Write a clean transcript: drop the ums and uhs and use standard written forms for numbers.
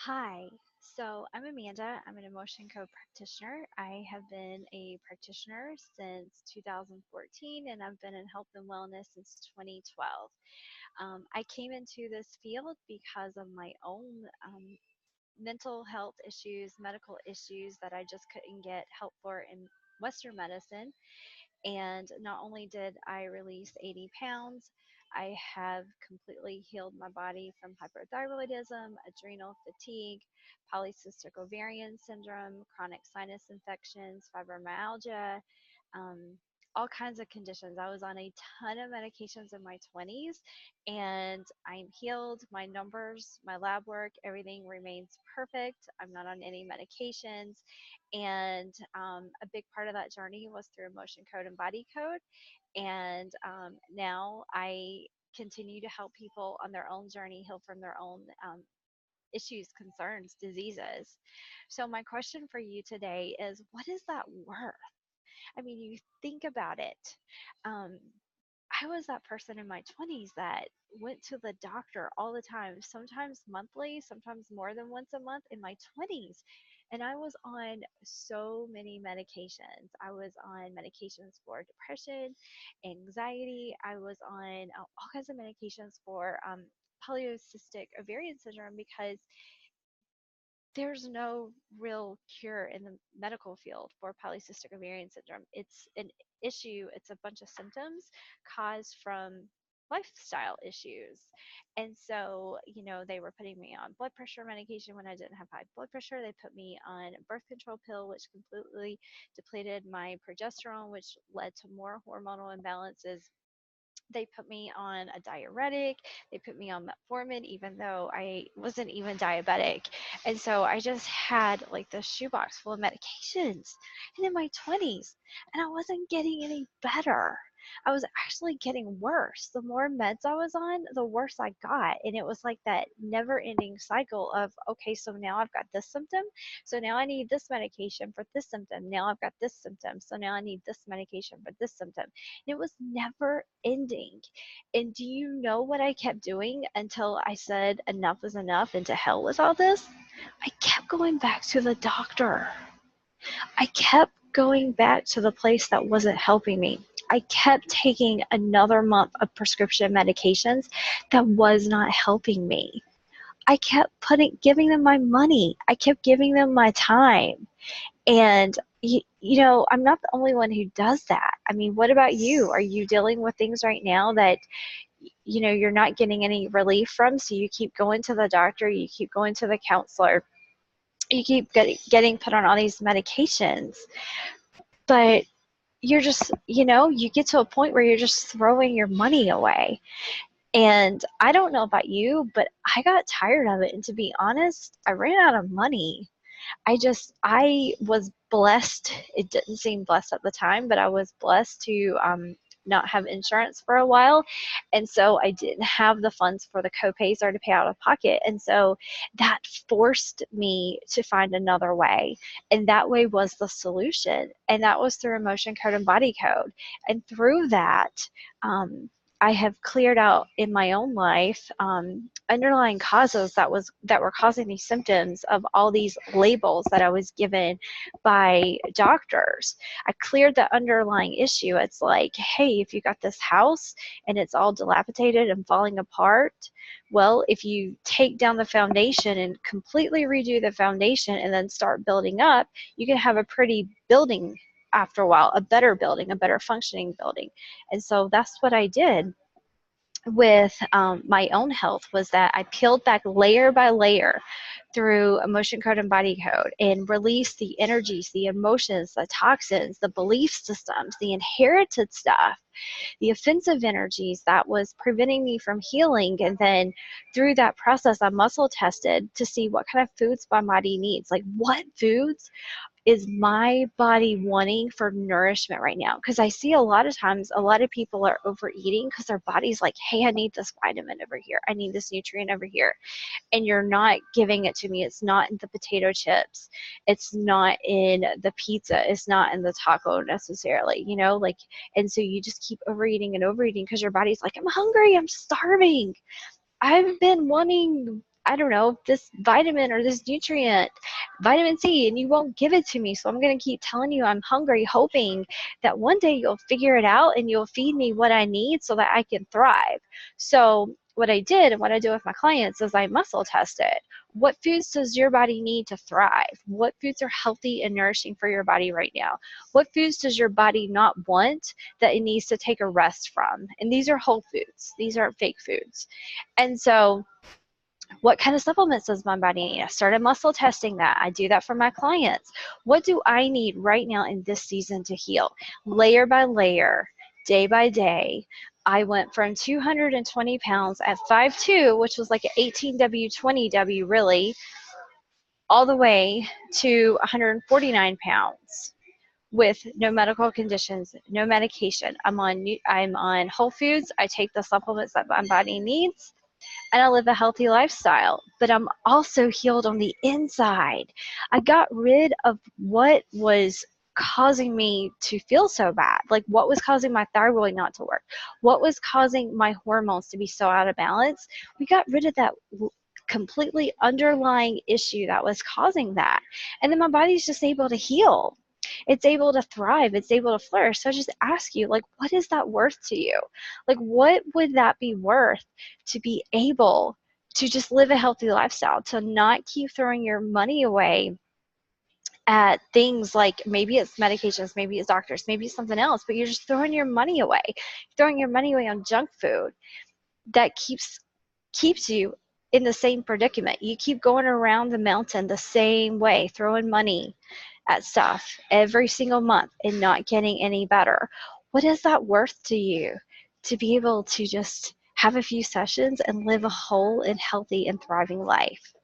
Hi, so I'm Amanda. I'm an emotion code practitioner. I have been a practitioner since 2014 and I've been in health and wellness since 2012. I came into this field because of my own mental health issues, medical issues that I just couldn't get help for in Western medicine. And not only did I release 80 pounds, I have completely healed my body from hyperthyroidism, adrenal fatigue, polycystic ovarian syndrome, chronic sinus infections, fibromyalgia, um, all kinds of conditions. I was on a ton of medications in my 20s and I'm healed. My numbers, my lab work, everything remains perfect. I'm not on any medications. And a big part of that journey was through emotion code and body code. And now I continue to help people on their own journey heal from their own issues, concerns, diseases. So, my question for you today is what is that worth? I mean, you think about it. Um, I was that person in my 20s that went to the doctor all the time, sometimes monthly, sometimes more than once a month in my 20s. And I was on so many medications. I was on medications for depression, anxiety. I was on all kinds of medications for polycystic ovarian syndrome because there's no real cure in the medical field for polycystic ovarian syndrome. It's an issue, it's a bunch of symptoms caused from lifestyle issues. And so, they were putting me on blood pressure medication when I didn't have high blood pressure. They put me on a birth control pill, which completely depleted my progesterone, which led to more hormonal imbalances. They put me on a diuretic. They put me on metformin, even though I wasn't even diabetic. And so I just had like this shoebox full of medications and in my 20s, and I wasn't getting any better. I was actually getting worse. The more meds I was on, the worse I got. And it was like that never ending cycle of, okay, so now I've got this symptom. So now I need this medication for this symptom. Now I've got this symptom. So now I need this medication for this symptom. And it was never ending. And do you know what I kept doing until I said enough is enough and to hell with all this? I kept going back to the doctor. I kept going back to the place that wasn't helping me. I kept taking another month of prescription medications that was not helping me. I kept giving them my money. I kept giving them my time. And I'm not the only one who does that. I mean, what about you? Are you dealing with things right now that you're not getting any relief from, so you keep going to the doctor, you keep going to the counselor, you keep getting put on all these medications, but you're just, you get to a point where you're just throwing your money away. And I don't know about you, but I got tired of it. And to be honest, I ran out of money. I was blessed. It didn't seem blessed at the time, but I was blessed to not have insurance for a while. And so I didn't have the funds for the copays or to pay out of pocket. And so that forced me to find another way. And that way was the solution. And that was through emotion code and body code. And through that, um, I have cleared out in my own life underlying causes that were causing these symptoms of all these labels that I was given by doctors. I cleared the underlying issue. It's like, hey, if you got this house and it's all dilapidated and falling apart, well, if you take down the foundation and completely redo the foundation and then start building up, you can have a pretty building after a while, a better building, a better functioning building. And so that's what I did with my own health, was that I peeled back layer by layer through emotion code and body code and released the energies, the emotions, the toxins, the belief systems, the inherited stuff, the offensive energies that was preventing me from healing. And then through that process, I muscle tested to see what kind of foods my body needs. Like, what foods is my body wanting for nourishment right now? Because I see a lot of times a lot of people are overeating because their body's like, hey, I need this vitamin over here, I need this nutrient over here, and you're not giving it to me. It's not in the potato chips, it's not in the pizza, it's not in the taco necessarily, like. And so you just keep overeating and overeating because your body's like, I'm hungry, I'm starving, I've been wanting I don't know, this vitamin or this nutrient, vitamin C, and you won't give it to me. So I'm going to keep telling you I'm hungry, hoping that one day you'll figure it out and you'll feed me what I need so that I can thrive. So what I did and what I do with my clients is I muscle test it. What foods does your body need to thrive? What foods are healthy and nourishing for your body right now? What foods does your body not want that it needs to take a rest from? And these are whole foods. These aren't fake foods. And so what kind of supplements does my body need? I started muscle testing that. I do that for my clients. What do I need right now in this season to heal? Layer by layer, day by day. I went from 220 pounds at 5'2", which was like an 18W, 20W really, all the way to 149 pounds with no medical conditions, no medication. I'm on Whole Foods. I take the supplements that my body needs, and I live a healthy lifestyle, but I'm also healed on the inside. I got rid of what was causing me to feel so bad, like what was causing my thyroid not to work, what was causing my hormones to be so out of balance. We got rid of that completely underlying issue that was causing that. And then my body's just able to heal. It's able to thrive. It's able to flourish. So I just ask you, like, what is that worth to you? Like, what would that be worth to be able to just live a healthy lifestyle, to not keep throwing your money away at things like maybe it's medications, maybe it's doctors, maybe it's something else, but you're just throwing your money away, throwing your money away on junk food that keeps you in the same predicament. You keep going around the mountain the same way, throwing money at stuff every single month and not getting any better. What is that worth to you to be able to just have a few sessions and live a whole and healthy and thriving life?